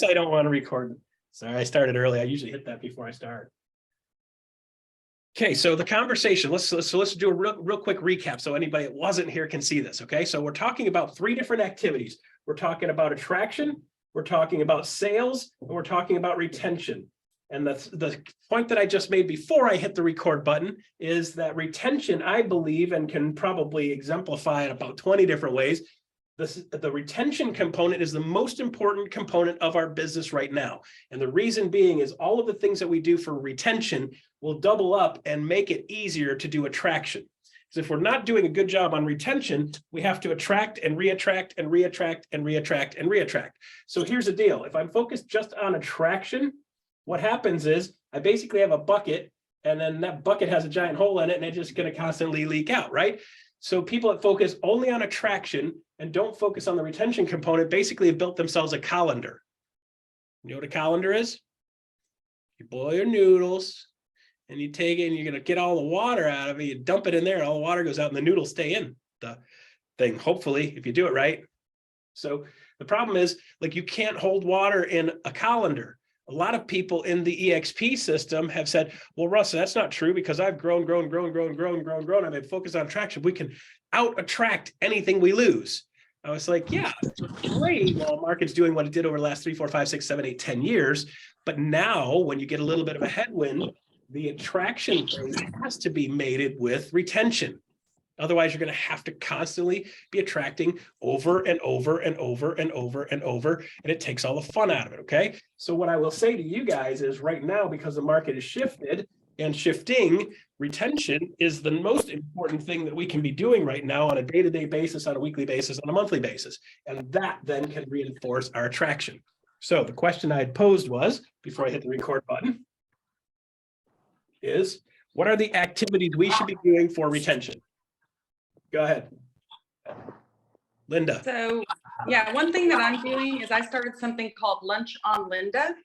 course I don't want to record. Sorry, I started early. I usually hit that before I start. Okay, so the conversation, let's do a real quick recap so anybody that wasn't here can see this, okay? So we're talking about 3 different activities. We're talking about attraction, we're talking about sales, and we're talking about retention. And the point that I just made before I hit the record button is that retention, I believe, and can probably exemplify in about 20 different ways. The retention component is the most important component of our business right now. And the reason being is all of the things that we do for retention will double up and make it easier to do attraction. Because if we're not doing a good job on retention, we have to attract and reattract and reattract and reattract and reattract. So here's the deal. If I'm focused just on attraction, what happens is I basically have a bucket, and then that bucket has a giant hole in it, and it's just going to constantly leak out, right? So people that focus only on attraction and don't focus on the retention component basically have built themselves a colander. You know what a colander is? You boil your noodles and you take it and you're going to get all the water out of it. You dump it in there, all the water goes out and the noodles stay in the thing, hopefully, if you do it right. So the problem is, like, you can't hold water in a colander. A lot of people in the EXP system have said, well, Russ, that's not true because I've grown. I've been focused on attraction. We can out attract anything we lose. I was like, yeah, that's great. Well, market's doing what it did over the last 3, 4, 5, 6, 7, 8, 10 years. But now when you get a little bit of a headwind, the attraction thing has to be mated with retention. Otherwise, you're going to have to constantly be attracting over and over and over and over and over, and it takes all the fun out of it, okay? So what I will say to you guys is right now, because the market is shifted and shifting, retention is the most important thing that we can be doing right now on a day-to-day basis, on a weekly basis, on a monthly basis. And that then can reinforce our attraction. So the question I had posed was, before I hit the record button, is what are the activities we should be doing for retention? Go ahead, Linda. So yeah, one thing that I'm doing is I started something called Lunch on Linda.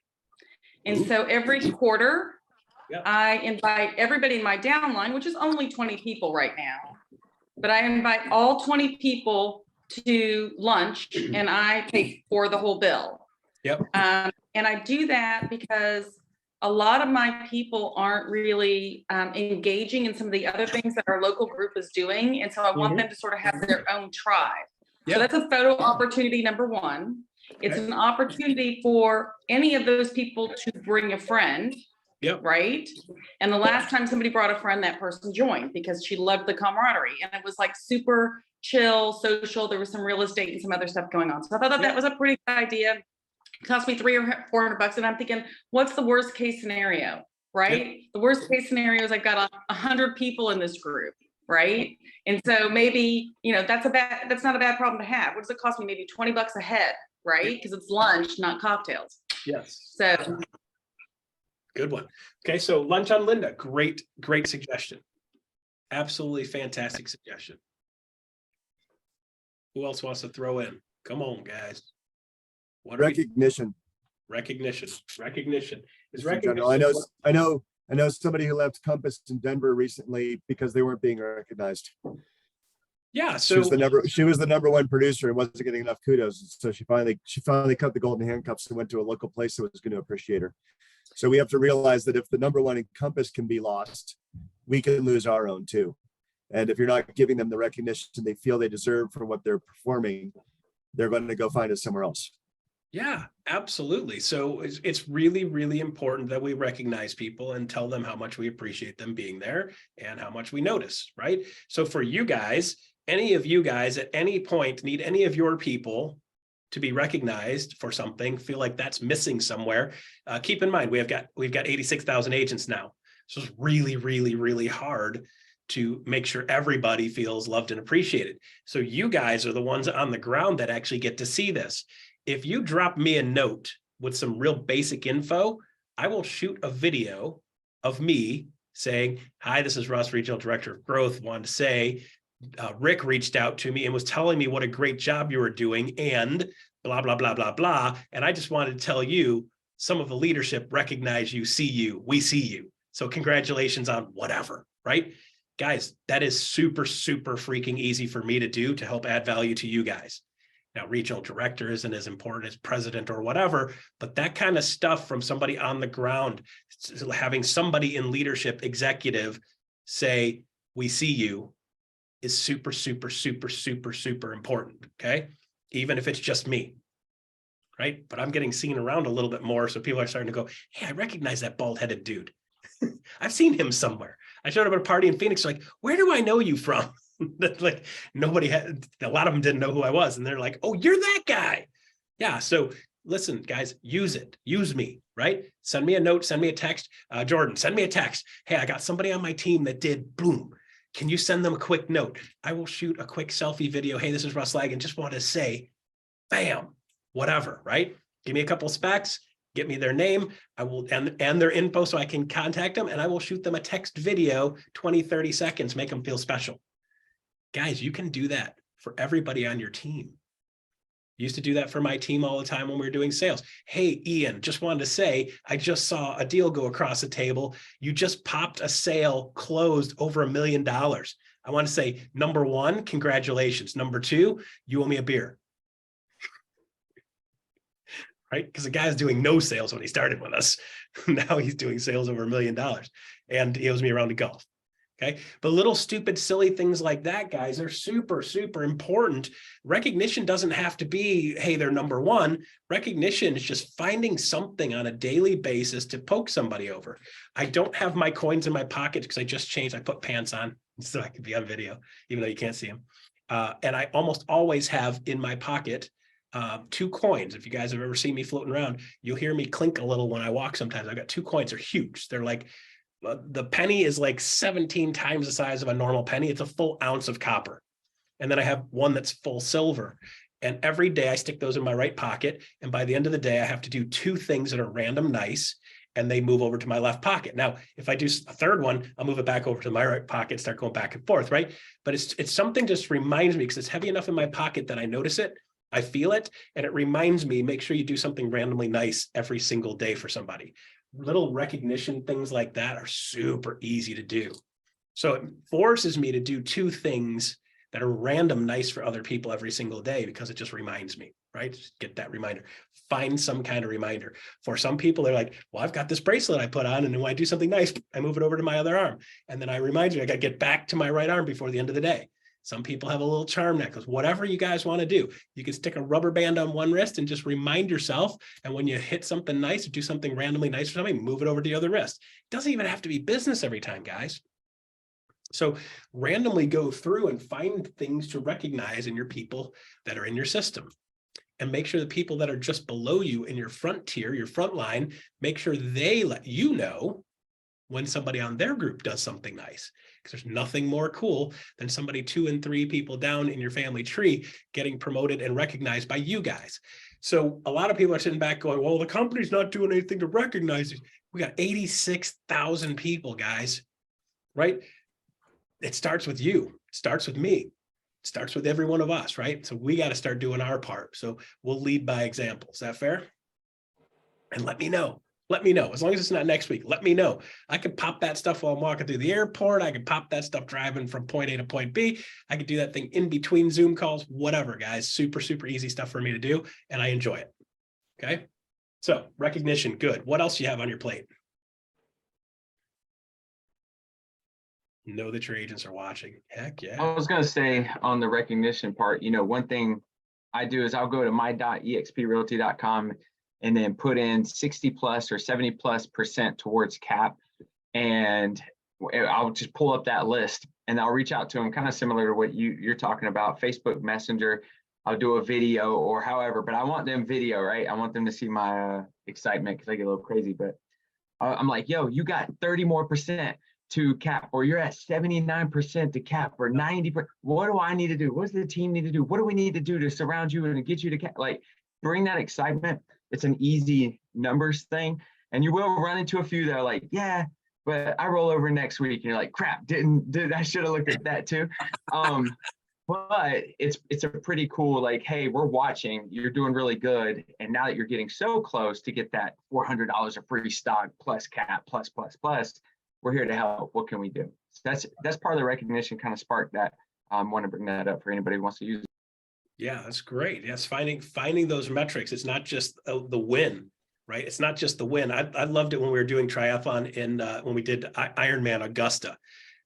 And so every quarter, I invite everybody in my downline, which is only 20 people right now, but I invite all 20 people to lunch and I pay for the whole bill. Yep. And I do that because a lot of my people aren't really engaging in some of the other things that our local group is doing. And so I want them to sort of have their own tribe. Yep. So that's a photo opportunity, number 1. It's an opportunity for any of those people to bring a friend. Yep. Right. And the last time somebody brought a friend, that person joined because she loved the camaraderie. And it was like super chill, social. There was some real estate and some other stuff going on. So I thought that was a pretty good idea. It cost me $300 or $400. And I'm thinking, what's the worst case scenario? Right. Yep. The worst case scenario is I've got 100 people in this group. Right. And so maybe, you know, that's not a bad problem to have. What does it cost me? Maybe $20 a head. Right. Because it's lunch, not cocktails. Yes. So. Good one. Okay, so Lunch on Linda, great suggestion. Absolutely fantastic suggestion. Who else wants to throw in? Come on, guys. What recognition. Recognition. Is recognition. I know somebody who left Compass in Denver recently because they weren't being recognized. Yeah, so she was the number 1 producer and wasn't getting enough kudos. So she finally cut the golden handcuffs and went to a local place that was going to appreciate her. So we have to realize that if the number 1 in Compass can be lost, we can lose our own too. And if you're not giving them the recognition they feel they deserve for what they're performing, they're going to go find us somewhere else. Yeah, absolutely. So it's really, really important that we recognize people and tell them how much we appreciate them being there and how much we notice, right? So for you guys, any of you guys at any point need any of your people to be recognized for something, feel like that's missing somewhere, keep in mind, we've got 86,000 agents now. So it's really, really, really hard to make sure everybody feels loved and appreciated. So you guys are the ones on the ground that actually get to see this. If you drop me a note with some real basic info, I will shoot a video of me saying, hi, this is Russ, Regional Director of Growth. Wanted to say, Rick reached out to me and was telling me what a great job you were doing and blah, blah, blah, blah, blah. And I just wanted to tell you, some of the leadership recognize you, see you, we see you. So congratulations on whatever, right? Guys, that is super, super freaking easy for me to do to help add value to you guys. Now, regional director isn't as important as president or whatever, but that kind of stuff from somebody on the ground, having somebody in leadership, executive say, we see you, is super, super, super, super, super important. Okay. Even if it's just me. Right. But I'm getting seen around a little bit more. So people are starting to go, hey, I recognize that bald headed dude. I've seen him somewhere. I showed up at a party in Phoenix, like, where do I know you from? Like nobody had, a lot of them didn't know who I was. And they're like, oh, you're that guy. Yeah. So listen, guys, use it. Use me, right? Send me a note, send me a text. Jordan, send me a text. Hey, I got somebody on my team that did boom. Can you send them a quick note? I will shoot a quick selfie video. Hey, this is Russ Lag, and just want to say, bam, whatever, right? Give me a couple specs. Get me their name, I will, and their info so I can contact them, and I will shoot them a text video, 20, 30 seconds, make them feel special. Guys, you can do that for everybody on your team. I used to do that for my team all the time when we were doing sales. Hey, Ian, just wanted to say, I just saw a deal go across the table. You just popped a sale closed over $1 million. I want to say, number one, congratulations. Number two, you owe me a beer. Right? Because the guy's doing no sales when he started with us. Now he's doing sales over $1 million and he owes me a round of golf. Okay. But little stupid, silly things like that, guys, are super, super important. Recognition doesn't have to be, hey, they're number one. Recognition is just finding something on a daily basis to poke somebody over. I don't have my coins in my pocket because I just changed. I put pants on so I could be on video, even though you can't see them. And I almost always have in my pocket 2 coins. If you guys have ever seen me floating around, you'll hear me clink a little when I walk sometimes. I've got 2 coins. They're huge. They're like, the penny is like 17 times the size of a normal penny. It's a full ounce of copper. And then I have one that's full silver. And every day I stick those in my right pocket. And by the end of the day, I have to do 2 things that are random nice, and they move over to my left pocket. Now, if I do a third one, I'll move it back over to my right pocket, start going back and forth, right? But it's something just reminds me, because it's heavy enough in my pocket that I notice it. I feel it, and it reminds me, make sure you do something randomly nice every single day for somebody. Little recognition things like that are super easy to do. So it forces me to do 2 things that are random nice for other people every single day, because it just reminds me, right? Just get that reminder. Find some kind of reminder. For some people, they're like, well, I've got this bracelet I put on, and when I do something nice, I move it over to my other arm. And then I remind you, I got to get back to my right arm before the end of the day. Some people have a little charm necklace, whatever you guys want to do. You can stick a rubber band on one wrist and just remind yourself. And when you hit something nice or do something randomly nice for somebody, move it over to the other wrist. It doesn't even have to be business every time, guys. So randomly go through and find things to recognize in your people that are in your system. And make sure the people that are just below you in your front tier, your front line, make sure they let you know when somebody on their group does something nice. Because there's nothing more cool than somebody 2 and 3 people down in your family tree getting promoted and recognized by you guys. So a lot of people are sitting back going, well, the company's not doing anything to recognize it. We got 86,000 people, guys, right? It starts with you. It starts with me. It starts with every one of us, right? So we got to start doing our part. So we'll lead by example. Is that fair? And let me know. Let me know. As long as it's not next week, let me know. I could pop that stuff while I'm walking through the airport. I could pop that stuff driving from point A to point B. I could do that thing in between Zoom calls, whatever, guys. Super, super easy stuff for me to do, and I enjoy it. Okay. So recognition, good. What else do you have on your plate? Know that your agents are watching. Heck yeah. I was going to say on the recognition part, one thing I do is I'll go to my.exprealty.com and then put in 60 plus or 70 plus % towards cap. And I'll just pull up that list and I'll reach out to them, kind of similar to what you're talking about, Facebook Messenger. I'll do a video or however, but I want them video, right? I want them to see my excitement because I get a little crazy, but I'm like, yo, you got 30 more % to cap, or you're at 79% to cap, or 90%. What do I need to do? What does the team need to do? What do we need to do to surround you and get you to cap? Like, bring that excitement. It's an easy numbers thing. And you will run into a few that are like, yeah, but I roll over next week. And you're like, crap, I should have looked at that too. But it's a pretty cool, like, hey, we're watching, you're doing really good. And now that you're getting so close to get that $400 of free stock plus cap, plus, we're here to help. What can we do? So that's part of the recognition kind of spark that. I want to bring that up for anybody who wants to use it. Yeah, that's great. Yes, finding those metrics. It's not just the win, right? It's not just the win. I loved it when we were doing triathlon in when we did Ironman Augusta.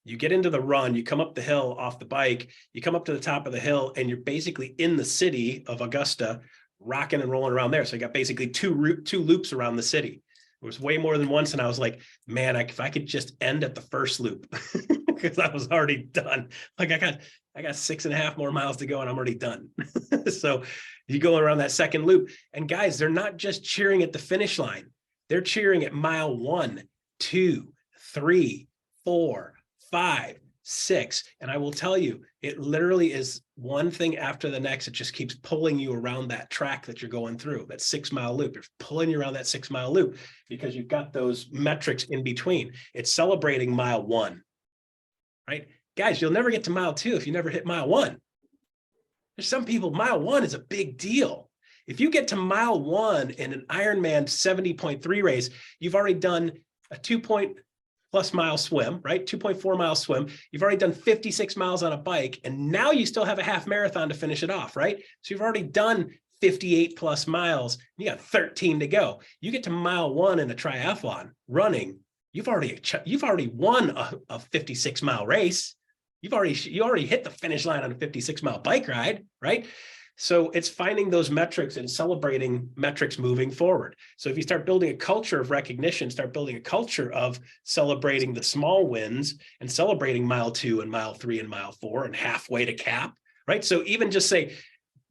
You get into the run, you come up the hill off the bike, you come up to the top of the hill, and you're basically in the city of Augusta, rocking and rolling around there. So you got basically two loops around the city. It was way more than once, and I was like, man, if I could just end at the first loop, because I was already done. Like I got 6.5 more miles to go, and I'm already done. So you go around that second loop, and guys, they're not just cheering at the finish line; they're cheering at mile 1, 2, 3, 4, 5, 6. And I will tell you, it literally is one thing after the next. It just keeps pulling you around that track that you're going through, that 6-mile loop. It's pulling you around that 6-mile loop because you've got those metrics in between. It's celebrating mile 1, right? Guys, you'll never get to mile 2 if you never hit mile 1. There's some people, mile 1 is a big deal. If you get to mile 1 in an Ironman 70.3 race, you've already done a 2+ mile swim, right? 2.4 mile swim. You've already done 56 miles on a bike, and now you still have a half marathon to finish it off, right? So you've already done 58+ miles. You got 13 to go. You get to mile 1 in a triathlon running, you've already won a 56-mile race. You already hit the finish line on a 56-mile bike ride, right? So it's finding those metrics and celebrating metrics moving forward. So if you start building a culture of recognition, start building a culture of celebrating the small wins and celebrating mile 2 and mile 3 and mile 4 and halfway to cap, right? So even just say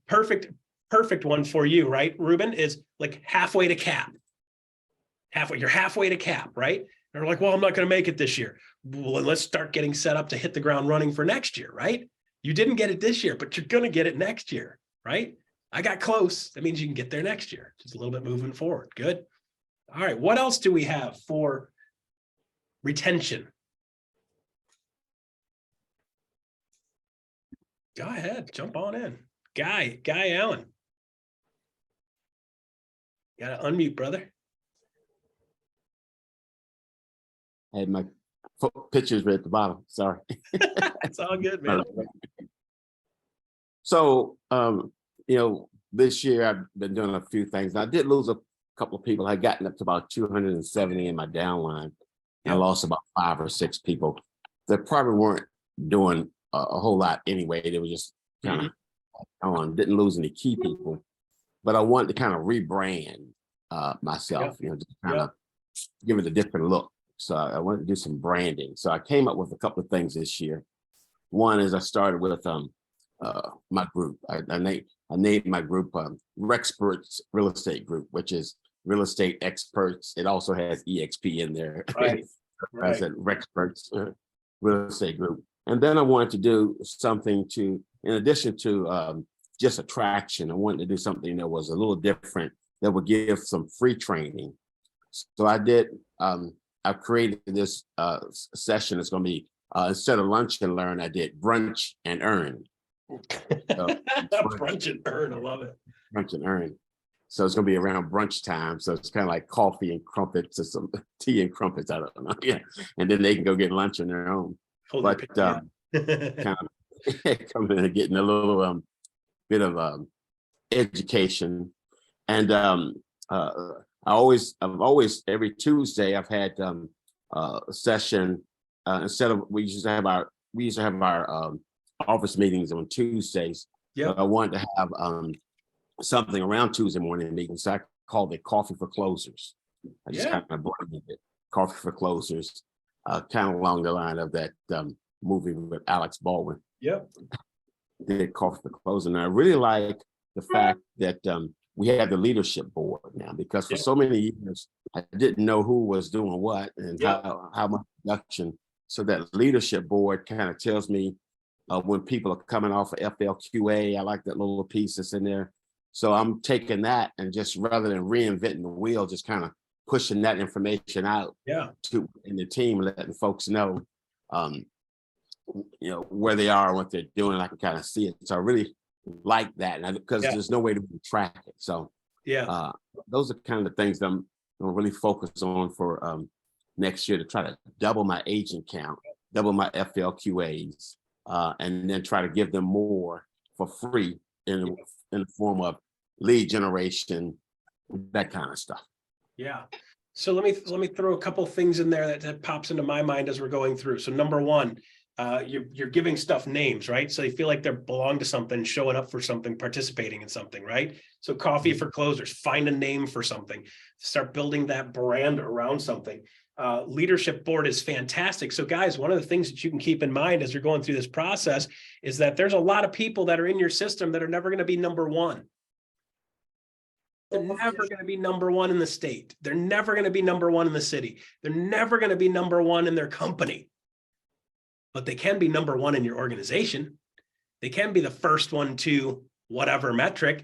perfect one for you, right, Ruben, is like halfway to cap. You're halfway to cap, right? And they're like, well, I'm not going to make it this year. Well, let's start getting set up to hit the ground running for next year, right? You didn't get it this year, but you're going to get it next year, right? I got close. That means you can get there next year. Just a little bit moving forward. Good. All right. What else do we have for retention? Go ahead. Jump on in. Guy Allen. Got to unmute, brother. Hey, my pictures were at the bottom. Sorry. It's all good, man. So, this year I've been doing a few things. I did lose a couple of people. I gotten up to about 270 in my downline. And I lost about 5 or 6 people that probably weren't doing a whole lot anyway. They were just kind of on, didn't lose any key people. But I wanted to kind of rebrand myself, just kind of give it a different look. So I wanted to do some branding. So I came up with a couple of things this year. One is I started with my group. I named my group Rexperts Real Estate Group, which is real estate experts. It also has EXP in there. Right. I said Rexperts Real Estate Group. And then I wanted to do something in addition to just attraction, I wanted to do something that was a little different that would give some free training. So I did, I've created this session. It's going to be, instead of lunch and learn, I did brunch and earn. So, brunch and earn, I love it. Brunch and earn. So it's going to be around brunch time. So it's kind of like coffee and crumpets or some tea and crumpets. I don't know. Yeah. And then they can go get lunch on their own. But kind of coming in and getting a little bit of education. And I've always every Tuesday I've had a session instead of we used to have our office meetings on Tuesdays. Yeah, I wanted to have something around Tuesday morning meetings. So I called it Coffee for Closers. I just kind of branded it Coffee for Closers, kind of along the line of that movie with Alex Baldwin. Yep. Did Coffee for Closers, and I really like the fact that we have the leadership board now, because for so many years I didn't know who was doing what and how much production. So that leadership board kind of tells me when people are coming off of FLQA. I like that little piece that's in there. So I'm taking that and just rather than reinventing the wheel, just kind of pushing that information out to in the team, letting folks know, where they are, what they're doing. I can kind of see it. So I really like that, and because there's no way to track it. So those are kind of the things that I'm going to really focus on for next year, to try to double my agent count, double my FLQAs, and then try to give them more for free in the form of lead generation, that kind of stuff. Yeah. So let me throw a couple things in there that pops into my mind as we're going through. So number one, you're giving stuff names, right? So you feel like they belong to something, showing up for something, participating in something, right? So coffee for closers, find a name for something, start building that brand around something. Leadership board is fantastic. So guys, one of the things that you can keep in mind as you're going through this process is that there's a lot of people that are in your system that are never going to be number one. They're never going to be number one in the state. They're never going to be number one in the city. They're never going to be number one in their company. But they can be number one in your organization. They can be the first one to whatever metric.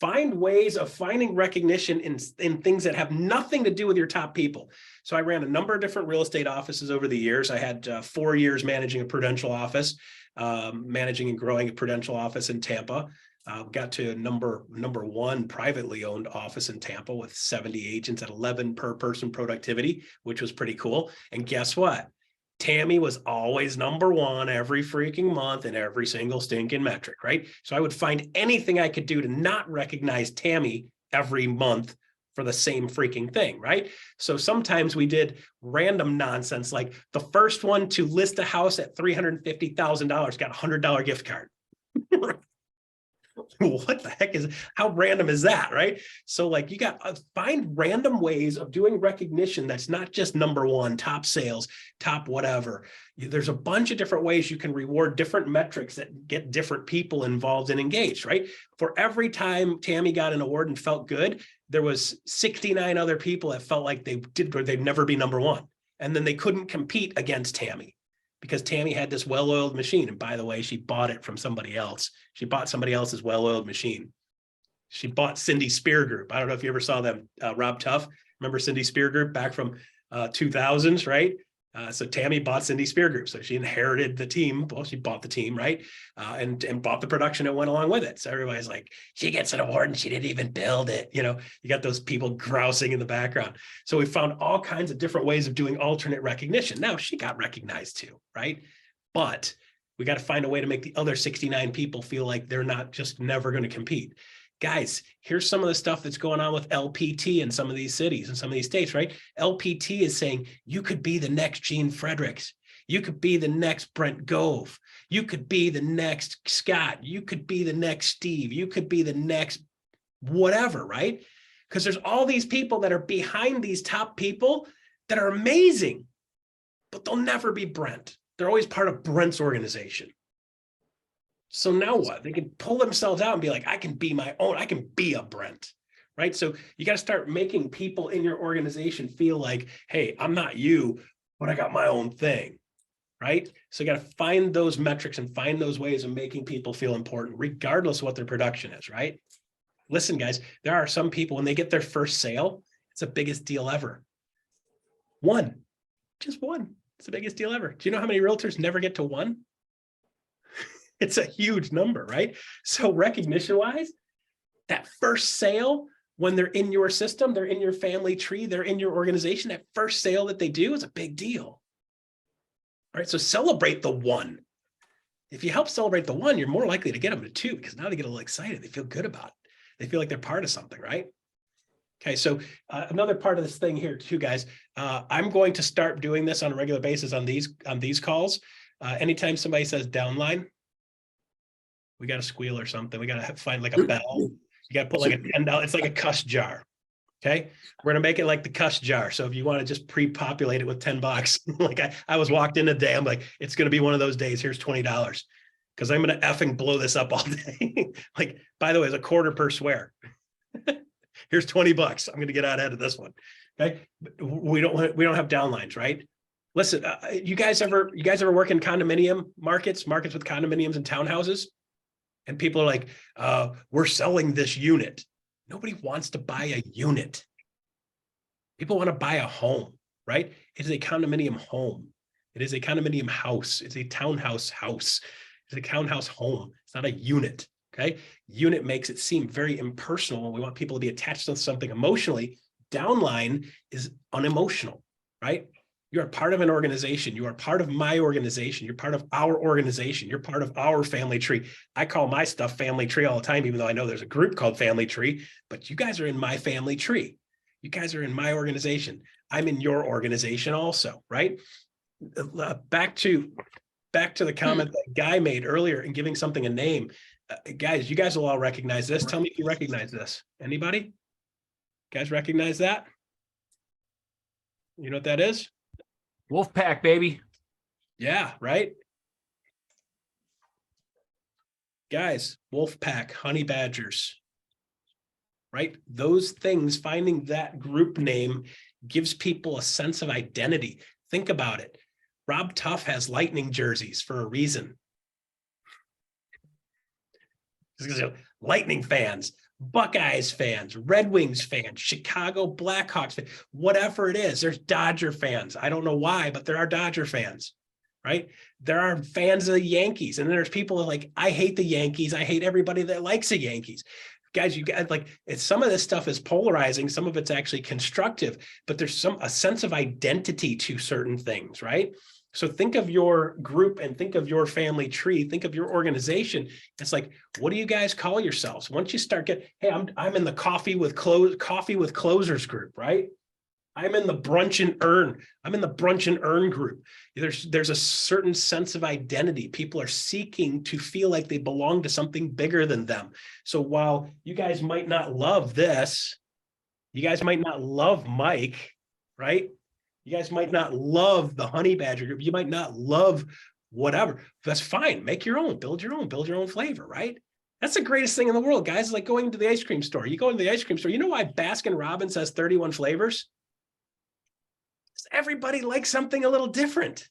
Find ways of finding recognition in things that have nothing to do with your top people. So I ran a number of different real estate offices over the years. I had 4 years managing a Prudential office, managing and growing a Prudential office in Tampa. Got to number one privately owned office in Tampa with 70 agents at 11 per person productivity, which was pretty cool. And guess what? Tammy was always number one every freaking month in every single stinking metric, right? So I would find anything I could do to not recognize Tammy every month for the same freaking thing, right? So sometimes we did random nonsense, like the first one to list a house at $350,000 got a $100 gift card. What the heck how random is that, right? So like you got to find random ways of doing recognition that's not just number one, top sales, top whatever. There's a bunch of different ways you can reward different metrics that get different people involved and engaged, right? For every time Tammy got an award and felt good, there was 69 other people that felt like they'd never be number one. And then they couldn't compete against Tammy, because Tammy had this well-oiled machine. And by the way, she bought it from somebody else. She bought somebody else's well-oiled machine. She bought Cindy Spear Group. I don't know if you ever saw them, Rob Tuff. Remember Cindy Spear Group back from 2000s, right? So Tammy bought Cindy Spear Group. So she inherited the team. Well, she bought the team, right? And bought the production that went along with it. So everybody's like, she gets an award and she didn't even build it. You know, you got those people grousing in the background. So we found all kinds of different ways of doing alternate recognition. Now she got recognized too, right? But we got to find a way to make the other 69 people feel like they're not just never going to compete. Guys, here's some of the stuff that's going on with LPT in some of these cities and some of these states, right? LPT is saying you could be the next Gene Fredericks. You could be the next Brent Gove. You could be the next Scott. You could be the next Steve. You could be the next whatever, right? Because there's all these people that are behind these top people that are amazing, but they'll never be Brent. They're always part of Brent's organization. So now what? They can pull themselves out and be like, I can be my own. I can be a Brent, right? So you got to start making people in your organization feel like, hey, I'm not you, but I got my own thing, right? So you got to find those metrics and find those ways of making people feel important, regardless of what their production is, right? Listen, guys, there are some people when they get their first sale, it's the biggest deal ever. One, just one. It's the biggest deal ever. Do you know how many realtors never get to one? It's a huge number, right? So recognition wise, that first sale, when they're in your system, they're in your family tree, they're in your organization, that first sale that they do is a big deal. All right, so celebrate the one. If you help celebrate the one, you're more likely to get them to two, because now they get a little excited. They feel good about it. They feel like they're part of something, right? Okay, so another part of this thing here too, guys, I'm going to start doing this on a regular basis on these calls. Anytime somebody says downline, we got to squeal or something. We got to find like a bell. You got to put like a $10. It's like a cuss jar. Okay. We're going to make it like the cuss jar. So if you want to just pre-populate it with $10, like I was walked in today, I'm like, it's going to be one of those days. Here's $20 because I'm going to effing blow this up all day. Like, by the way, it's a quarter per swear. Here's $20. I'm going to get out ahead of this one. Okay. We don't have downlines, right? Listen, you guys ever work in condominium markets with condominiums and townhouses? And people are like, we're selling this unit. Nobody wants to buy a unit. People want to buy a home, right? It is a condominium home. It is a condominium house. It's a townhouse house. It's a townhouse home. It's not a unit, okay? Unit makes it seem very impersonal when we want people to be attached to something emotionally. Downline is unemotional, right? You are part of an organization. You are part of my organization. You're part of our organization. You're part of our family tree. I call my stuff family tree all the time, even though I know there's a group called family tree, but you guys are in my family tree. You guys are in my organization. I'm in your organization also, right? Back to the comment that Guy made earlier in giving something a name. Guys, you guys will all recognize this. Tell me if you recognize this. Anybody? Guys recognize that? You know what that is? Wolf pack, baby. Yeah, right. Guys, wolf pack, honey badgers, right? Those things, finding that group name gives people a sense of identity. Think about it. Rob Tuff has Lightning jerseys for a reason. Lightning fans, Buckeyes fans, Red Wings fans, Chicago Blackhawks fans, whatever it is. There's Dodger fans. I don't know why, but there are Dodger fans, right? There are fans of the Yankees. And then there's people that are like, I hate the Yankees. I hate everybody that likes the Yankees. Guys, you guys, like, some of this stuff is polarizing. Some of it's actually constructive, but there's a sense of identity to certain things, right? So think of your group and think of your family tree, think of your organization. It's like, what do you guys call yourselves? Once you start getting, hey, I'm in the coffee with closers group, right? I'm in the brunch and earn. I'm in the brunch and earn group. There's a certain sense of identity. People are seeking to feel like they belong to something bigger than them. So while you guys might not love this, you guys might not love Mike, right? You guys might not love the honey badger group. You might not love whatever. That's fine. Make your own, build your own flavor, right? That's the greatest thing in the world, guys. It's like going to the ice cream store. You go into the ice cream store. You know why Baskin Robbins has 31 flavors? Because everybody likes something a little different.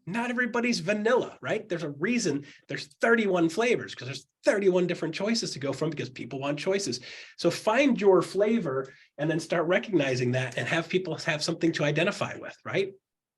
Not everybody's vanilla, right? There's a reason there's 31 flavors because there's 31 different choices to go from because people want choices. So find your flavor and then start recognizing that and have people have something to identify with, right?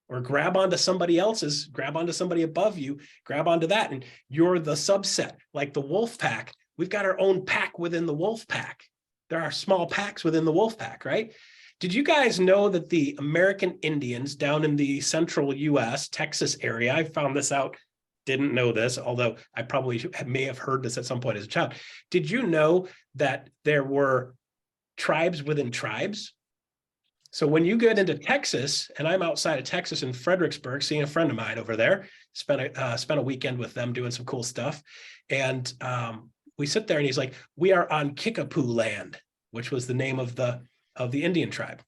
Or grab onto somebody else's, grab onto somebody above you, grab onto that. And you're the subset, like the wolf pack. We've got our own pack within the wolf pack. There are small packs within the wolf pack, right? Did you guys know that the American Indians down in the central US, Texas area, I found this out, didn't know this, although I probably may have heard this at some point as a child. Did you know that there were tribes within tribes? So when you get into Texas, and I'm outside of Texas in Fredericksburg, seeing a friend of mine over there, spent a weekend with them doing some cool stuff. And we sit there and he's like, we are on Kickapoo land, which was the name of the Indian tribe,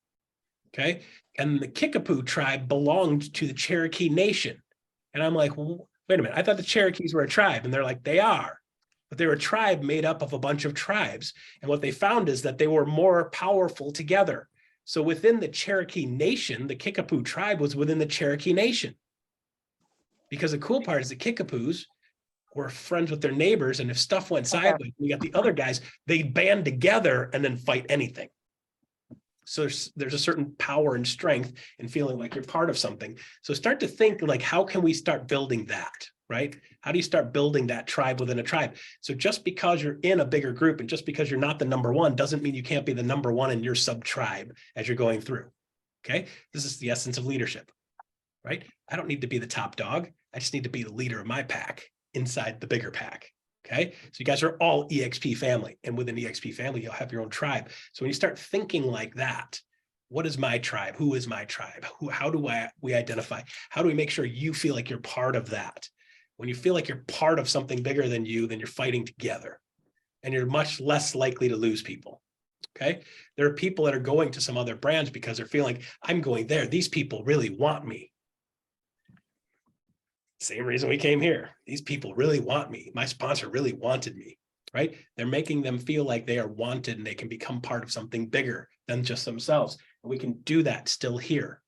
okay? And the Kickapoo tribe belonged to the Cherokee Nation. And I'm like, well, wait a minute, I thought the Cherokees were a tribe. And they're like, they are, but they were a tribe made up of a bunch of tribes. And what they found is that they were more powerful together. So within the Cherokee Nation, the Kickapoo tribe was within the Cherokee Nation. Because the cool part is the Kickapoos were friends with their neighbors. And if stuff went sideways, we got the other guys, they band together and then fight anything. So there's a certain power and strength in feeling like you're part of something. So start to think like, how can we start building that, right? How do you start building that tribe within a tribe? So just because you're in a bigger group and just because you're not the number one doesn't mean you can't be the number one in your sub tribe as you're going through, okay? This is the essence of leadership, right? I don't need to be the top dog. I just need to be the leader of my pack inside the bigger pack. Okay, so you guys are all EXP family, and within EXP family, you'll have your own tribe. So when you start thinking like that, what is my tribe? Who is my tribe? How do we identify? How do we make sure you feel like you're part of that? When you feel like you're part of something bigger than you, then you're fighting together, and you're much less likely to lose people. Okay, there are people that are going to some other brands because they're feeling like, I'm going there. These people really want me. Same reason we came here. These people really want me. My sponsor really wanted me, right? They're making them feel like they are wanted and they can become part of something bigger than just themselves. And we can do that still here.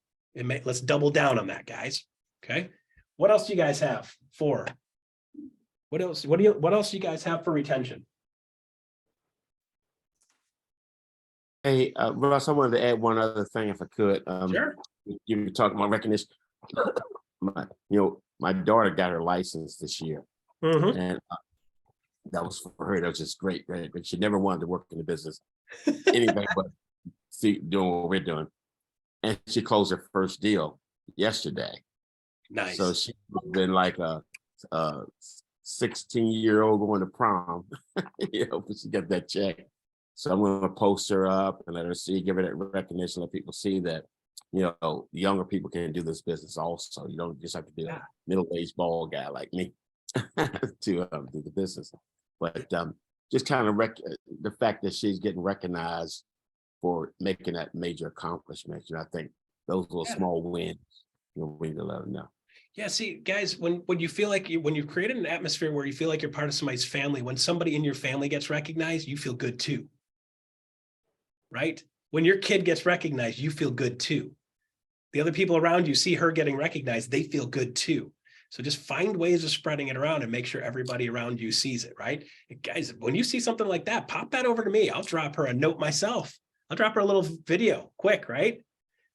Let's double down on that, guys. Okay. What else do you guys have for? What else do you guys have for retention? Hey, Russ, I wanted to add one other thing if I could. Sure. You were talking about recognition. My daughter got her license this year, and that was for her. That was just great, right? But she never wanted to work in the business, anything but doing what we're doing. and she closed her first deal yesterday. Nice. So she's been like a 16-year-old going to prom, but she got that check. So I'm going to post her up and let her see, give her that recognition, let people see that, younger people can do this business also. You don't just have to be a middle-aged bald guy like me to do the business. But just kind of the fact that she's getting recognized for making that major accomplishment. I think those little small wins, we need to let them know. Yeah, see, guys, when you feel like when you've created an atmosphere where you feel like you're part of somebody's family, when somebody in your family gets recognized, you feel good too. Right? When your kid gets recognized, you feel good too. The other people around you see her getting recognized, they feel good too. So just find ways of spreading it around and make sure everybody around you sees it, right? And guys, when you see something like that, pop that over to me. I'll drop her a note myself. I'll drop her a little video quick, right?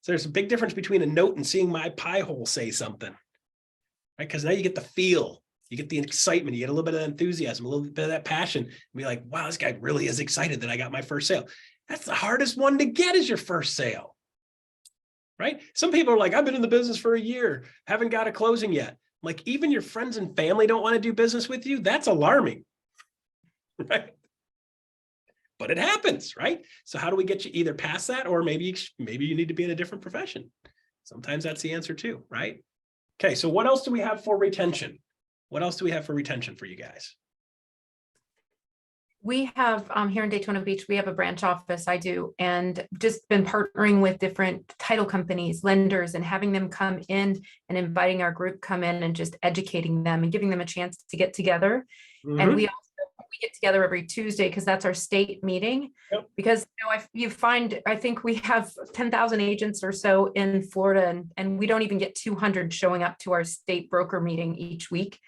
So there's a big difference between a note and seeing my pie hole say something, right? Because now you get the feel, you get the excitement, you get a little bit of enthusiasm, a little bit of that passion. And be like, wow, this guy really is excited that I got my first sale. That's the hardest one to get, is your first sale, right? Some people are like, I've been in the business for a year, haven't got a closing yet. Like, even your friends and family don't want to do business with you. That's alarming, right? But it happens, right? So how do we get you either past that, or maybe you need to be in a different profession? Sometimes that's the answer too, right? Okay, so what else do we have for retention? What else do we have for retention for you guys? We have here in Daytona Beach, we have a branch office, I do, and just been partnering with different title companies, lenders, and having them come in and inviting our group come in and just educating them and giving them a chance to get together. And we get together every Tuesday because that's our state meeting. Yep. Because I think we have 10,000 agents or so in Florida, and we don't even get 200 showing up to our state broker meeting each week.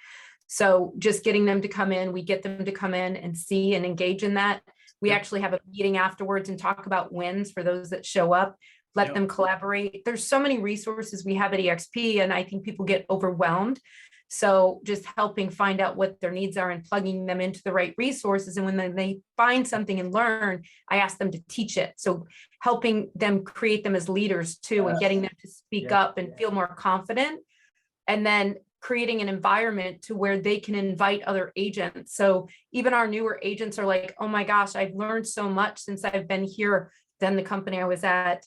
So just getting them to come in, we get them to come in and see and engage in that. We actually have a meeting afterwards and talk about wins for those that show up, let them collaborate. There's so many resources we have at EXP, and I think people get overwhelmed. So just helping find out what their needs are and plugging them into the right resources. And when they find something and learn, I ask them to teach it. So helping them create them as leaders too, and getting them to speak up and feel more confident. And then creating an environment to where they can invite other agents. So even our newer agents are like, oh my gosh, I've learned so much since I've been here than the company I was at,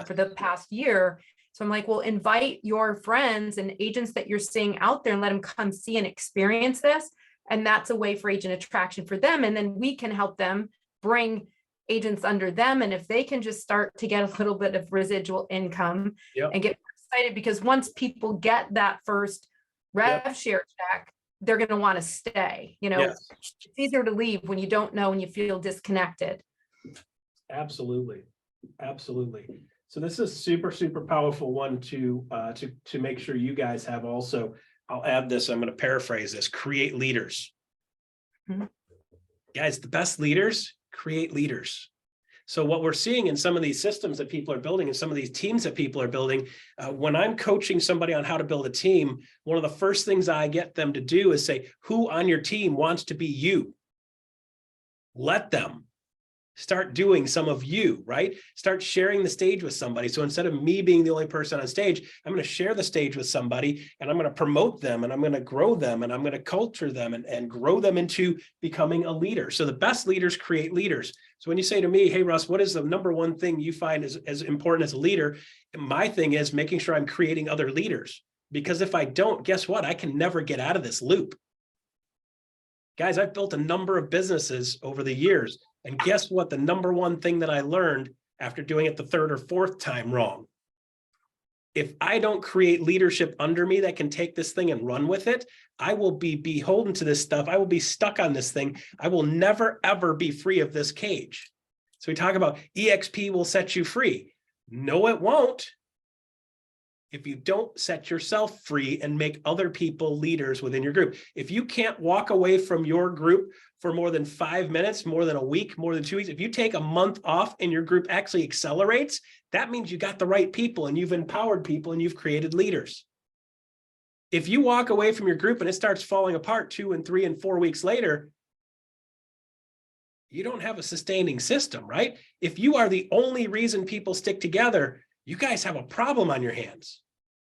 for the past year. So I'm like, well, invite your friends and agents that you're seeing out there and let them come see and experience this. And that's a way for agent attraction for them. And then we can help them bring agents under them. And if they can just start to get a little bit of residual income and get excited, because once people get that first rev share check, they're going to want to stay. It's easier to leave when you don't know and you feel disconnected. Absolutely. So this is super, super powerful one to make sure you guys have also. I'll add this, I'm going to paraphrase this: create leaders. Guys, the best leaders create leaders. So what we're seeing in some of these systems that people are building and some of these teams that people are building, when I'm coaching somebody on how to build a team, one of the first things I get them to do is say, who on your team wants to be you? Let them start doing some of you, right? Start sharing the stage with somebody. So instead of me being the only person on stage, I'm going to share the stage with somebody, and I'm going to promote them, and I'm going to grow them, and I'm going to culture them and grow them into becoming a leader. So the best leaders create leaders. So when you say to me, hey, Russ, what is the number one thing you find is as important as a leader? My thing is making sure I'm creating other leaders, because if I don't, guess what? I can never get out of this loop. Guys, I've built a number of businesses over the years. And guess what? The number one thing that I learned after doing it the third or fourth time wrong: if I don't create leadership under me that can take this thing and run with it, I will be beholden to this stuff. I will be stuck on this thing. I will never, ever be free of this cage. So we talk about EXP will set you free. No, it won't. If you don't set yourself free and make other people leaders within your group. If you can't walk away from your group for more than 5 minutes, more than a week, more than 2 weeks, if you take a month off and your group actually accelerates, that means you got the right people and you've empowered people and you've created leaders. If you walk away from your group and it starts falling apart 2 and 3 and 4 weeks later, you don't have a sustaining system, right? If you are the only reason people stick together, you guys have a problem on your hands.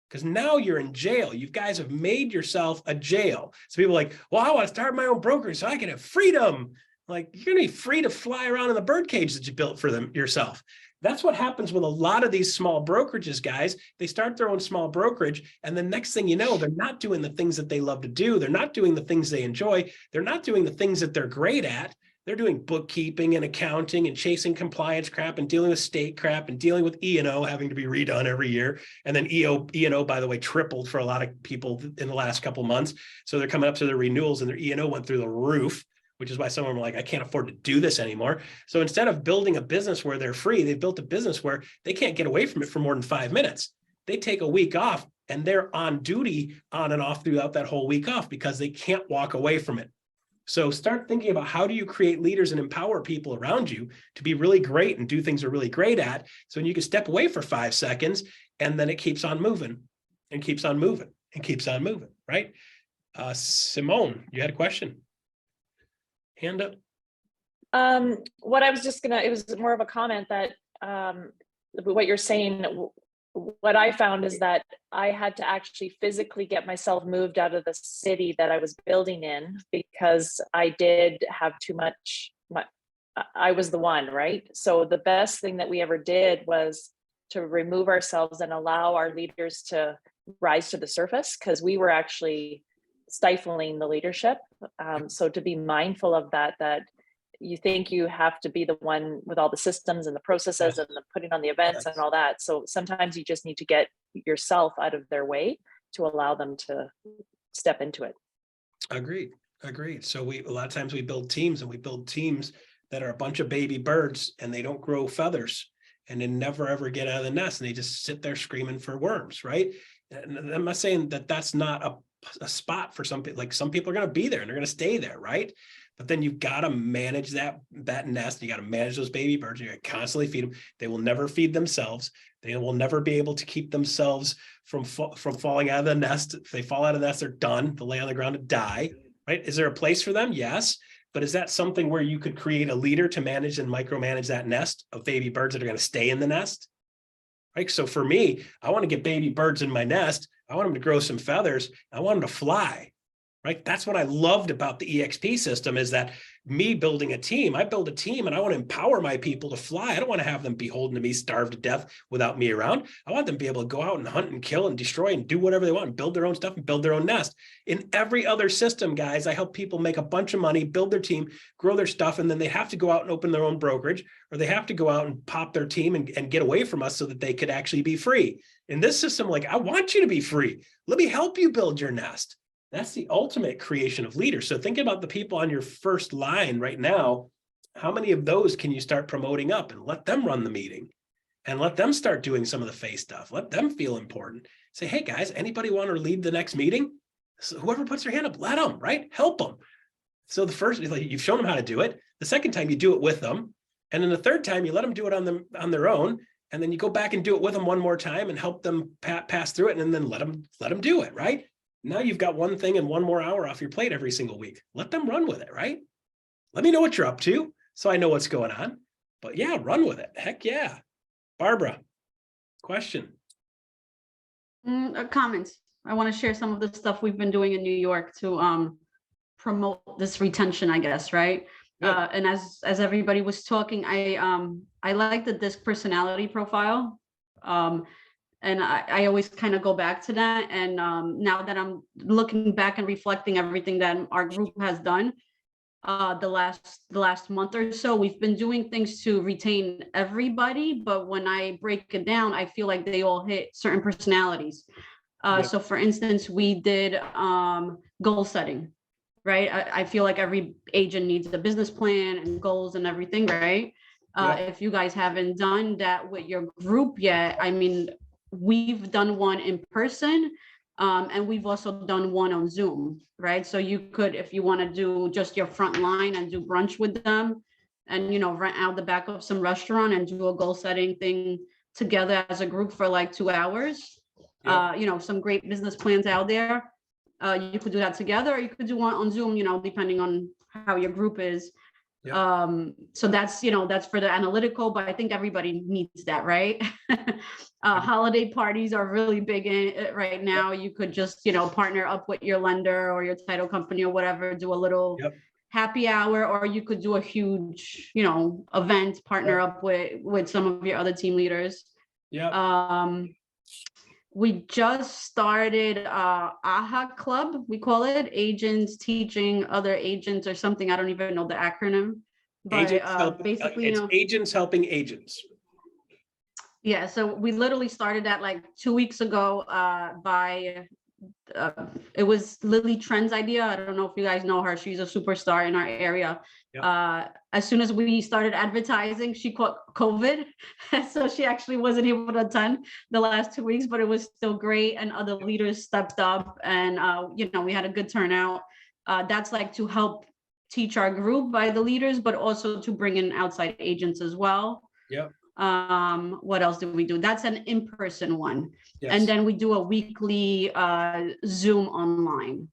Because now you're in jail. You guys have made yourself a jail. So people are like, well, I want to start my own brokerage so I can have freedom. Like, you're going to be free to fly around in the birdcage that you built for them yourself. That's what happens with a lot of these small brokerages, guys. They start their own small brokerage, and the next thing you know, they're not doing the things that they love to do. They're not doing the things they enjoy. They're not doing the things that they're great at. They're doing bookkeeping and accounting and chasing compliance crap and dealing with state crap and dealing with E&O having to be redone every year. And then E&O, by the way, tripled for a lot of people in the last couple of months. So they're coming up to their renewals and their E&O went through the roof, which is why some of them are like, I can't afford to do this anymore. So instead of building a business where they're free, they've built a business where they can't get away from it for more than 5 minutes. They take a week off and they're on duty on and off throughout that whole week off because they can't walk away from it. So start thinking about how do you create leaders and empower people around you to be really great and do things they're really great at. So you can step away for 5 seconds and then it keeps on moving and keeps on moving and keeps on moving, right? Simone, you had a question? Hand up. What I was just gonna, it was more of a comment that what you're saying, what I found is that I had to actually physically get myself moved out of the city that I was building in because I did have too much, I was the one, right? So the best thing that we ever did was to remove ourselves and allow our leaders to rise to the surface because we were actually stifling the leadership. So to be mindful of that, that you think you have to be the one with all the systems and the processes and the putting on the events and all that. So sometimes you just need to get yourself out of their way to allow them to step into it. Agreed. So a lot of times we build teams and we build teams that are a bunch of baby birds and they don't grow feathers and they never ever get out of the nest and they just sit there screaming for worms, right? And I'm not saying that that's not a spot for some people. Like some people are going to be there and they're going to stay there, right? But then you've got to manage that nest. You got to manage those baby birds. You got to constantly feed them. They will never feed themselves. They will never be able to keep themselves from falling out of the nest. If they fall out of the nest, they're done. They'll lay on the ground to die, right? Is there a place for them? Yes. But is that something where you could create a leader to manage and micromanage that nest of baby birds that are going to stay in the nest? Right. So for me, I want to get baby birds in my nest. I want them to grow some feathers. I want them to fly. Right. That's what I loved about the EXP system is that me building a team, I build a team and I want to empower my people to fly. I don't want to have them beholden to me, starved to death without me around. I want them to be able to go out and hunt and kill and destroy and do whatever they want and build their own stuff and build their own nest. In every other system, guys, I help people make a bunch of money, build their team, grow their stuff, and then they have to go out and open their own brokerage or they have to go out and pop their team and get away from us so that they could actually be free. In this system, like, I want you to be free. Let me help you build your nest. That's the ultimate creation of leaders. So think about the people on your first line right now. How many of those can you start promoting up and let them run the meeting and let them start doing some of the face stuff? Let them feel important. Say, hey guys, anybody want to lead the next meeting? So whoever puts their hand up, let them, right? Help them. So the first, like, you've shown them how to do it. The second time you do it with them. And then the third time you let them do it on their own. And then you go back and do it with them one more time and help them pass through it and then let them do it, right? Now you've got one thing and one more hour off your plate every single week. Let them run with it, right? Let me know what you're up to so I know what's going on. But yeah, run with it. Heck yeah. Barbara, question. A comment. I want to share some of the stuff we've been doing in New York to promote this retention, I guess, right? And as everybody was talking, I like the DISC personality profile. And I always kind of go back to that. And now that I'm looking back and reflecting everything that our group has done, the last month or so, we've been doing things to retain everybody. But when I break it down, I feel like they all hit certain personalities. So for instance, we did goal setting, right? I feel like every agent needs a business plan and goals and everything, right? If you guys haven't done that with your group yet, I mean, we've done one in person and we've also done one on Zoom, right? So you could, if you want to do just your front line and do brunch with them and, you know, rent out the back of some restaurant and do a goal setting thing together as a group for like 2 hours. You know, some great business plans out there. You could do that together or you could do one on Zoom, you know, depending on how your group is. Yeah. So that's, that's for the analytical, but I think everybody needs that, right? Holiday parties are really big in it right now. You could just, partner up with your lender or your title company or whatever, do a little Yep. happy hour, or you could do a huge, event, partner up with some of your other team leaders. Yeah. We just started AHA Club, we call it, agents teaching other agents or something. I don't even know the acronym. But basically, it's agents helping agents. yeah, so we literally started that like 2 weeks ago by it was Lily Trend's idea. I don't know if you guys know her. She's a superstar in our area. Yep. As soon as we started advertising, she caught COVID. So she actually wasn't able to attend the last 2 weeks, but it was still great. And other leaders stepped up and, we had a good turnout. That's like to help teach our group by the leaders, but also to bring in outside agents as well. Yep. What else do we do? That's an in-person one. Yes. And then we do a weekly Zoom online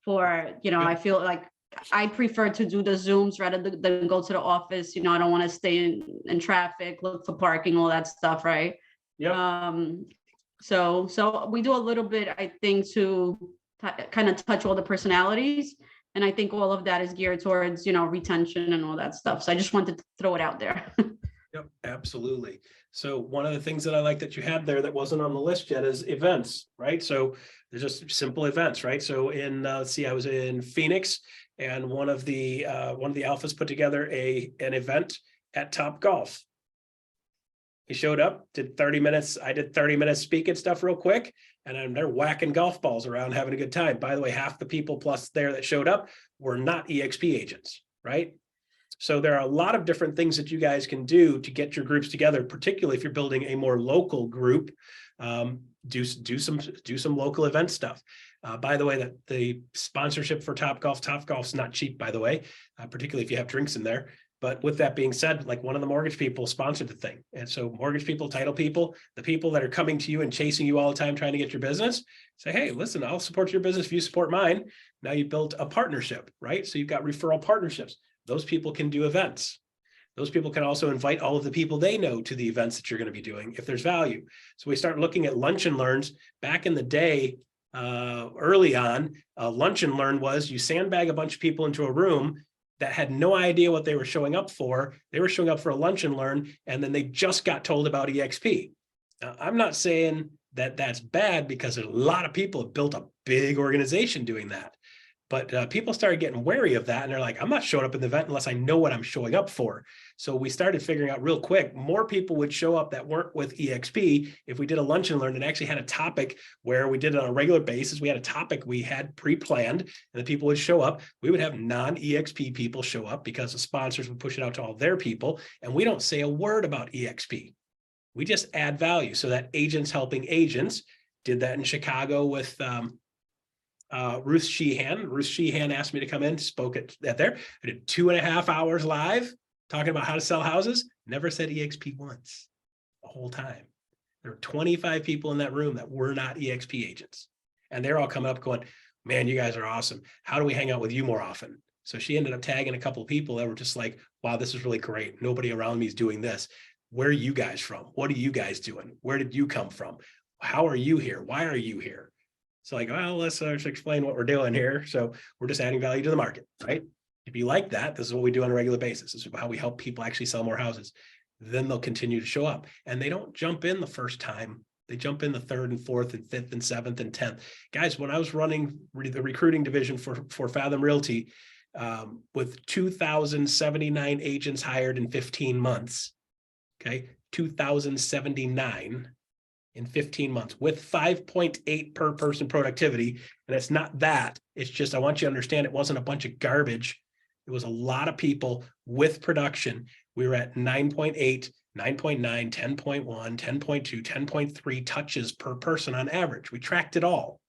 for, I feel like I prefer to do the Zooms rather than go to the office. I don't want to stay in traffic, look for parking, all that stuff, right? Yep. So we do a little bit, I think, to kind of touch all the personalities. And I think all of that is geared towards, retention and all that stuff. So I just wanted to throw it out there. Yep, absolutely. So one of the things that I like that you had there that wasn't on the list yet is events, right? So there's just simple events, right? So in let's see, I was in Phoenix, and one of the alphas put together an event at Top Golf. He showed up, did 30 minutes. I did 30 minutes speaking stuff real quick, and they're whacking golf balls around, having a good time. By the way, half the people plus there that showed up were not EXP agents, right? So there are a lot of different things that you guys can do to get your groups together, particularly if you're building a more local group. Do some local event stuff. By the way, that the sponsorship for Topgolf's not cheap, by the way, particularly if you have drinks in there. But with that being said, like one of the mortgage people sponsored the thing. And so mortgage people, title people, the people that are coming to you and chasing you all the time, trying to get your business, say, hey, listen, I'll support your business if you support mine. Now you built a partnership, right? So you've got referral partnerships. Those people can do events. Those people can also invite all of the people they know to the events that you're going to be doing if there's value. So we start looking at lunch and learns. Back in the day, early on, lunch and learn was you sandbag a bunch of people into a room that had no idea what they were showing up for. They were showing up for a lunch and learn, and then they just got told about EXP. Now, I'm not saying that that's bad, because a lot of people have built a big organization doing that. But people started getting wary of that, and they're like, I'm not showing up in the event unless I know what I'm showing up for. So we started figuring out real quick, more people would show up that weren't with EXP if we did a lunch and learn and actually had a topic where we did it on a regular basis. We had a topic we had pre-planned, and the people would show up. We would have non-EXP people show up because the sponsors would push it out to all their people. And we don't say a word about EXP. We just add value so that agents helping agents. Did that in Chicago with Ruth Sheehan. Ruth Sheehan asked me to come in, spoke at there. I did 2.5 hours live talking about how to sell houses. Never said EXP once the whole time. There were 25 people in that room that were not EXP agents. And they're all coming up going, man, you guys are awesome. How do we hang out with you more often? So she ended up tagging a couple of people that were just like, wow, this is really great. Nobody around me is doing this. Where are you guys from? What are you guys doing? Where did you come from? How are you here? Why are you here? So like, well, let's explain what we're doing here. So we're just adding value to the market, right? If you like that, this is what we do on a regular basis. This is how we help people actually sell more houses. Then they'll continue to show up, and they don't jump in the first time. They jump in the third and fourth and fifth and seventh and 10th. Guys, when I was running the recruiting division for Fathom Realty, with 2,079 agents hired in 15 months, okay, 2,079 in 15 months with 5.8 per person productivity. And it's not that, it's just, I want you to understand, it wasn't a bunch of garbage. It was a lot of people with production. We were at 9.8, 9.9, 10.1, 10.2, 10.3 touches per person on average. We tracked it all.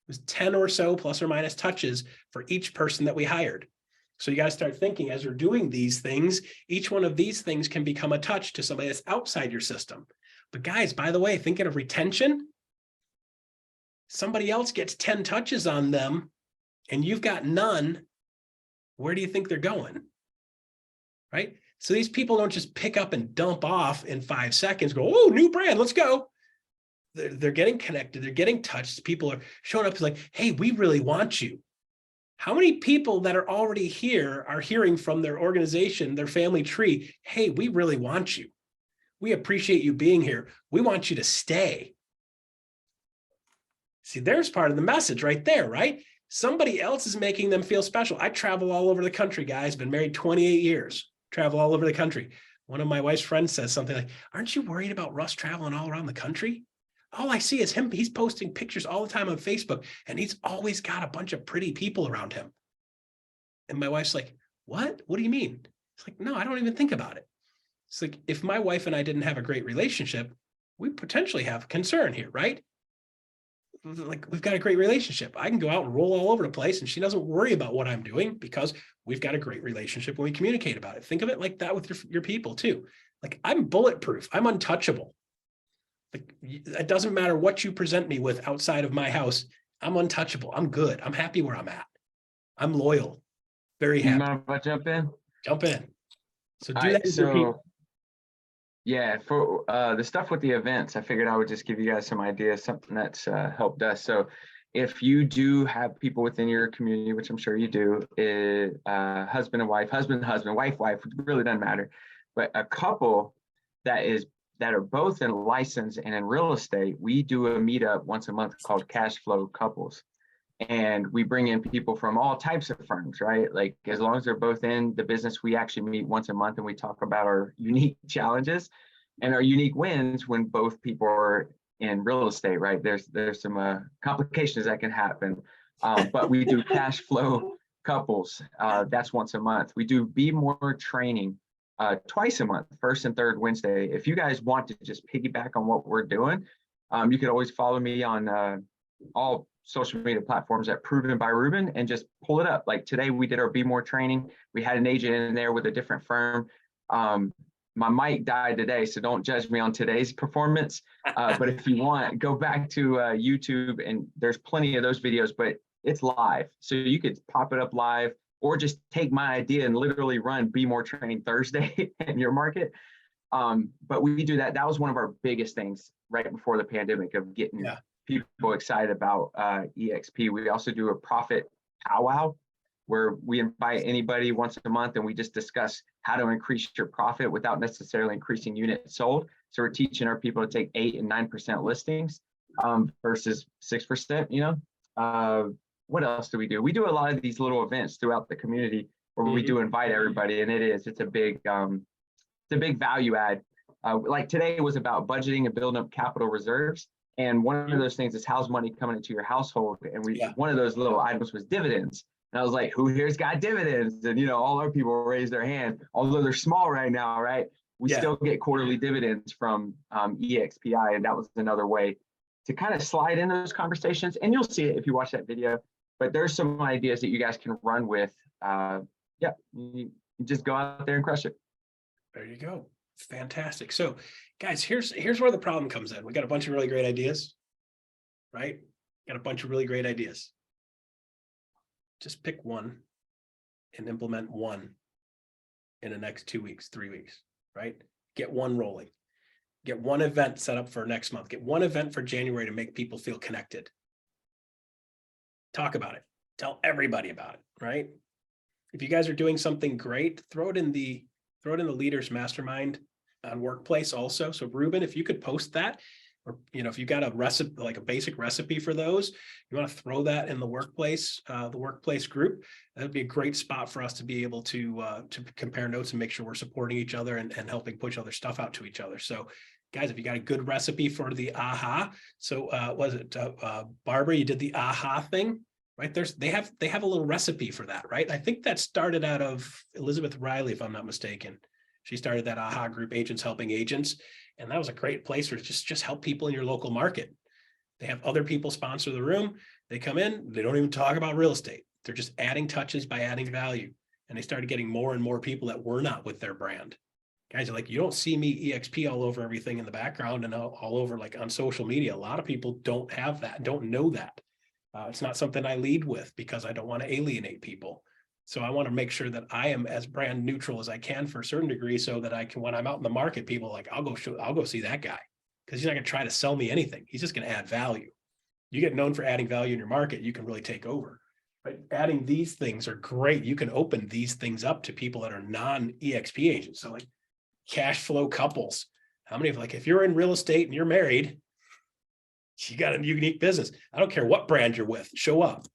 It was 10 or so plus or minus touches for each person that we hired. So you got to start thinking, as you're doing these things, each one of these things can become a touch to somebody that's outside your system. But guys, by the way, thinking of retention, somebody else gets 10 touches on them and you've got none. Where do you think they're going? right? So these people don't just pick up and dump off in 5 seconds, go, oh, new brand, let's go. They're getting connected, they're getting touched. People are showing up like, hey, we really want you. How many people that are already here are hearing from their organization, their family tree, hey, we really want you. We appreciate you being here. We want you to stay. See, there's part of the message right there, right? Somebody else is making them feel special. I travel all over the country, guys, been married 28 years, travel all over the country. One of my wife's friends says something like, aren't you worried about Russ traveling all around the country? All I see is him. He's posting pictures all the time on Facebook, and he's always got a bunch of pretty people around him. And my wife's like, what? What do you mean? It's like, no, I don't even think about it. It's like, if my wife and I didn't have a great relationship, we potentially have concern here, right? Like, we've got a great relationship. I can go out and roll all over the place, and she doesn't worry about what I'm doing because we've got a great relationship when we communicate about it. Think of it like that with your people too. Like, I'm bulletproof. I'm untouchable. Like, it doesn't matter what you present me with outside of my house. I'm untouchable. I'm good. I'm happy where I'm at. I'm loyal. Very You happy. mind if I jump in? Jump in. So do All right, that with your people. so yeah, for the stuff with the events, I figured I would just give you guys some ideas, something that's helped us. So if you do have people within your community, which I'm sure you do, husband and wife, wife, it really doesn't matter. But a couple that are both in license and in real estate, we do a meetup once a month called Cash Flow Couples. And we bring in people from all types of firms, right? Like, as long as they're both in the business, we actually meet once a month and we talk about our unique challenges and our unique wins when both people are in real estate, right? There's some complications that can happen, but we do Cash Flow Couples. That's once a month. We do Be More training twice a month, first and third Wednesday. If you guys want to just piggyback on what we're doing, you can always follow me on all social media platforms at Proven by Ruben and just pull it up. Like today we did our Be More training. We had an agent in there with a different firm. My mic died today, so don't judge me on today's performance. But if you want, go back to YouTube, and there's plenty of those videos, but it's live. So you could pop it up live or just take my idea and literally run Be More training Thursday in your market. But we do that. That was one of our biggest things right before the pandemic of getting people excited about EXP. We also do a profit powwow where we invite anybody once a month and we just discuss how to increase your profit without necessarily increasing units sold. So we're teaching our people to take 8 and 9% listings versus 6%, what else do? We do a lot of these little events throughout the community where we do invite everybody, and it's a big value add. Like today was about budgeting and building up capital reserves. And one of those things is how's money coming into your household. And one of those little items was dividends. And I was like, who here's got dividends? And, all our people raised their hand, although they're small right now, right? We still get quarterly dividends from EXPI. And that was another way to kind of slide in those conversations. And you'll see it if you watch that video. But there's some ideas that you guys can run with. You just go out there and crush it. There you go. Fantastic. So guys, here's where the problem comes in. We got a bunch of really great ideas, right? Got a bunch of really great ideas. Just pick one and implement one in the next 2 weeks, 3 weeks, right? Get one rolling. Get one event set up for next month. Get one event for January to make people feel connected. Talk about it. Tell everybody about it, right? If you guys are doing something great, throw it in the Leaders Mastermind on Workplace also. So Ruben, if you could post that, or if you got a recipe, like a basic recipe for those, you want to throw that in the workplace group, that'd be a great spot for us to be able to compare notes and make sure we're supporting each other and helping push other stuff out to each other. So guys, if you got a good recipe for the AHA, so was it Barbara, you did the AHA thing, right? They have a little recipe for that, right? I think that started out of Elizabeth Riley, if I'm not mistaken. She started that AHA group, Agents Helping Agents. And that was a great place for just help people in your local market. They have other people sponsor the room. They come in, they don't even talk about real estate. They're just adding touches by adding value. And they started getting more and more people that were not with their brand. Guys are like, you don't see me EXP all over everything in the background and all over like on social media. A lot of people don't have that, don't know that. It's not something I lead with because I don't want to alienate people. So I want to make sure that I am as brand neutral as I can for a certain degree, so that I can, when I'm out in the market, people are like, I'll go see that guy, because he's not going to try to sell me anything. He's just going to add value. You get known for adding value in your market, you can really take over. Right? Adding these things are great. You can open these things up to people that are non-EXP agents. So like cash flow couples. How many of, like, if you're in real estate and you're married, you got a unique business. I don't care what brand you're with, show up.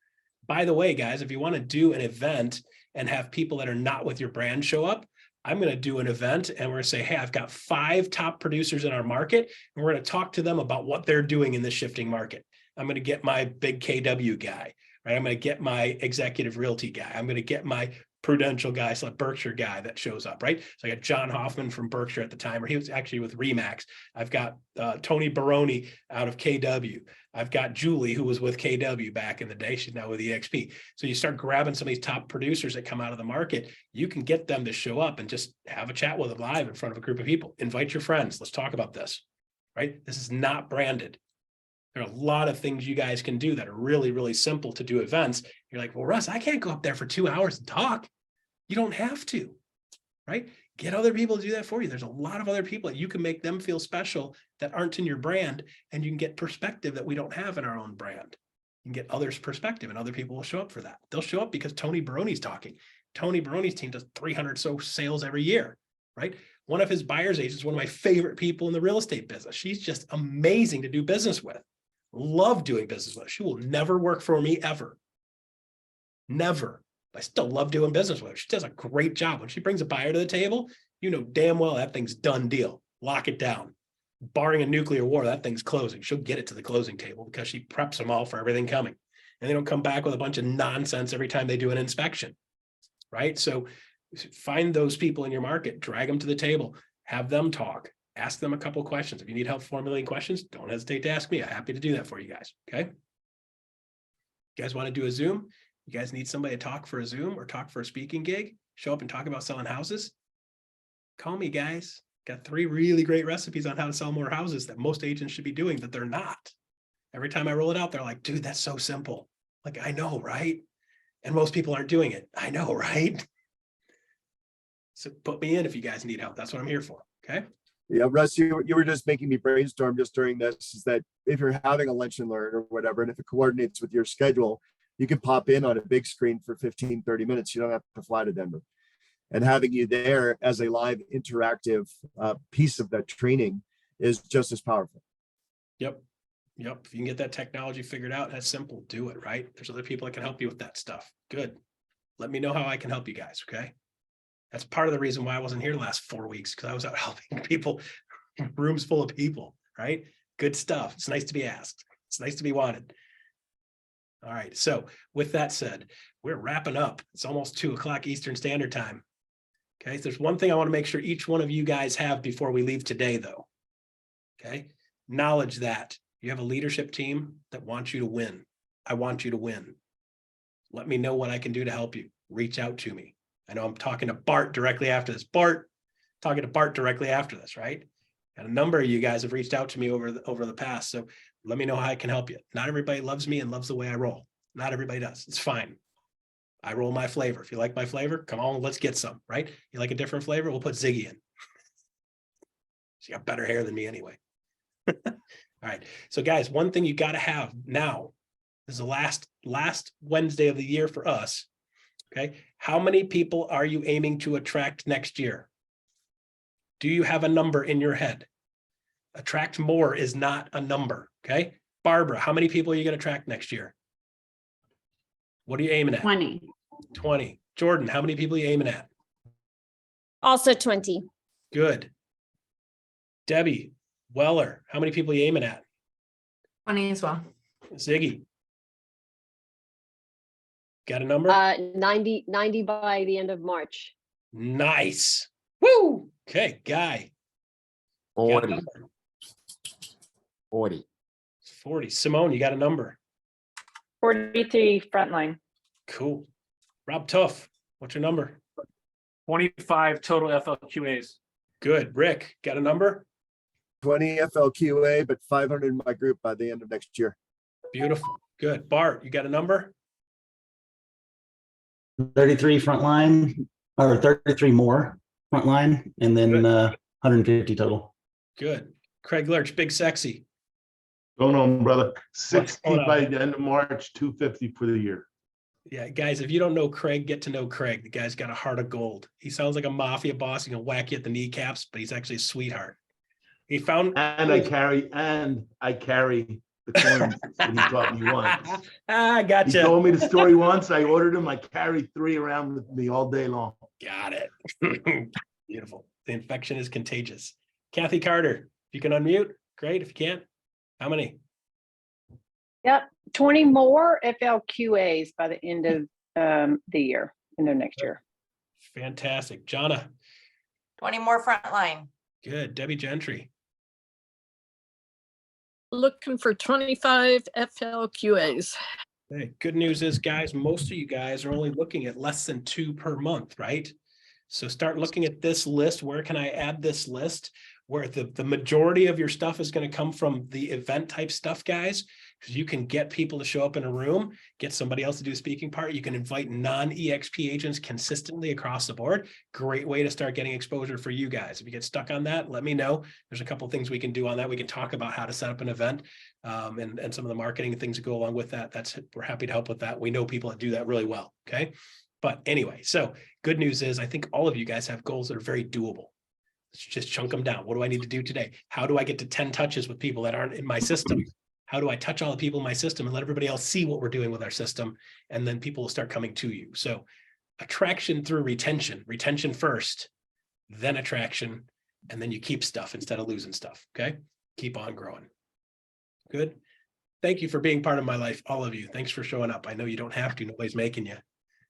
By the way, guys, if you want to do an event and have people that are not with your brand show up, I'm going to do an event and we're going to say, hey, I've got 5 top producers in our market, and we're going to talk to them about what they're doing in this shifting market. I'm going to get my big KW guy, right? I'm going to get my executive realty guy. I'm going to get my prudential guy, so a Berkshire guy that shows up, right? So I got John Hoffman from Berkshire at the time, or he was actually with Remax. I've got Tony Baroni out of KW. I've got Julie, who was with KW back in the day. She's now with EXP. So you start grabbing some of these top producers that come out of the market. You can get them to show up and just have a chat with them live in front of a group of people. Invite your friends. Let's talk about this, right? This is not branded. There are a lot of things you guys can do that are really, really simple to do events. You're like, well, Russ, I can't go up there for 2 hours and talk. You don't have to, right? Get other people to do that for you. There's a lot of other people that you can make them feel special that aren't in your brand, and you can get perspective that we don't have in our own brand. You can get others' perspective, and other people will show up for that. They'll show up because Tony Baroni's talking. Tony Baroni's team does 300 so sales every year, right? One of his buyer's agents is one of my favorite people in the real estate business. She's just amazing to do business with. Love doing business with her. She will never work for me ever. Never. I still love doing business with her. She does a great job. When she brings a buyer to the table, you know damn well that thing's done deal. Lock it down. Barring a nuclear war, that thing's closing. She'll get it to the closing table because she preps them all for everything coming. And they don't come back with a bunch of nonsense every time they do an inspection, right? So find those people in your market, drag them to the table, have them talk, ask them a couple of questions. If you need help formulating questions, don't hesitate to ask me. I'm happy to do that for you guys, okay? You guys want to do a Zoom? You guys need somebody to talk for a Zoom or talk for a speaking gig? Show up and talk about selling houses? Call me, guys. Got 3 really great recipes on how to sell more houses that most agents should be doing, but they're not. Every time I roll it out, they're like, dude, that's so simple. Like, I know, right? And most people aren't doing it. I know, right? So put me in if you guys need help. That's what I'm here for, okay? Yeah, Russ, you were just making me brainstorm just during this, is that if you're having a lunch and learn or whatever, and if it coordinates with your schedule, you can pop in on a big screen for 15, 30 minutes. You don't have to fly to Denver. And having you there as a live interactive piece of that training is just as powerful. Yep. If you can get that technology figured out, that's simple. Do it, right? There's other people that can help you with that stuff. Good. Let me know how I can help you guys, okay? That's part of the reason why I wasn't here the last 4 weeks, because I was out helping people, rooms full of people, right? Good stuff. It's nice to be asked. It's nice to be wanted. All right. So with that said, we're wrapping up. It's almost 2 o'clock Eastern Standard Time. Okay. So there's one thing I want to make sure each one of you guys have before we leave today, though. Okay. Knowledge that you have a leadership team that wants you to win. I want you to win. Let me know what I can do to help you. Reach out to me. I know I'm talking to Bart directly after this. Talking to Bart directly after this, right? And a number of you guys have reached out to me over the past. So let me know how I can help you. Not everybody loves me and loves the way I roll. Not everybody does. It's fine. I roll my flavor. If you like my flavor, come on, let's get some, right? You like a different flavor? We'll put Ziggy in. She got better hair than me anyway. All right. So guys, one thing you got to have now, this is the last Wednesday of the year for us. Okay. How many people are you aiming to attract next year? Do you have a number in your head? Attract more is not a number. Okay. Barbara, how many people are you going to attract next year? What are you aiming at? 20. 20. Jordan, how many people are you aiming at? Also 20. Good. Debbie Weller, how many people are you aiming at? 20 as well. Ziggy. Got a number? 90 by the end of March. Nice. Woo. Okay, Guy. Got a 40. number? 40. 40. Simone, you got a number? 43 frontline. Cool. Rob Tuff, what's your number? 25 total FLQAs. Good. Rick, got a number? 20 FLQA, but 500 in my group by the end of next year. Beautiful. Good. Bart, you got a number? 33 frontline, or 33 more frontline, and then 150 total. Good. Craig Lurch, big sexy. Going on, brother. 60 going on, by man? the end of March, 250 for the year. Yeah, guys, if you don't know Craig, get to know Craig. The guy's got a heart of gold. He sounds like a mafia boss. He can whack you at the kneecaps, but he's actually a sweetheart. He found And I carry the coins that he taught me once. I He gotcha. told me the story once. I ordered him. I carried 3 around with me all day long. Got it. Beautiful. The infection is contagious. Kathy Carter, if you can unmute, great. If you can't, how many? Yep, 20 more FLQAs by the end of the year, end of next year. Fantastic. Jonna, 20 more frontline. good. Debbie Gentry, Looking for 25 FLQAs. hey, good news is, guys, most of you guys are only looking at less than 2 per month, right? So start looking at this list. Where can I add this list? Where the majority of your stuff is going to come from the event type stuff, guys, because you can get people to show up in a room, get somebody else to do a speaking part. You can invite non-EXP agents consistently across the board. Great way to start getting exposure for you guys. If you get stuck on that, let me know. There's a couple of things we can do on that. We can talk about how to set up an event and some of the marketing and things that go along with that. We're happy to help with that. We know people that do that really well. Okay. But anyway, so good news is I think all of you guys have goals that are very doable. Let's just chunk them down. What do I need to do today? How do I get to 10 touches with people that aren't in my system? How do I touch all the people in my system and let everybody else see what we're doing with our system? And then people will start coming to you. So attraction through retention first, then attraction, and then you keep stuff instead of losing stuff. Okay. Keep on growing. Good. Thank you for being part of my life. All of you. Thanks for showing up. I know you don't have to, nobody's making you.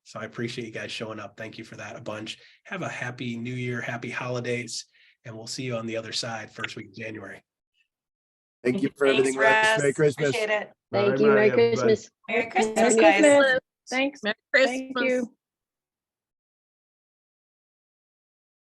So I appreciate you guys showing up. Thank you for that a bunch. Have a happy new year, happy holidays, and we'll see you on the other side first week of January. Thank you for everything, Rex. Merry Christmas. Appreciate it. Thank you. Merry Christmas. Merry Christmas, Merry guys. Christmas. Thanks. Merry Thank Christmas. you.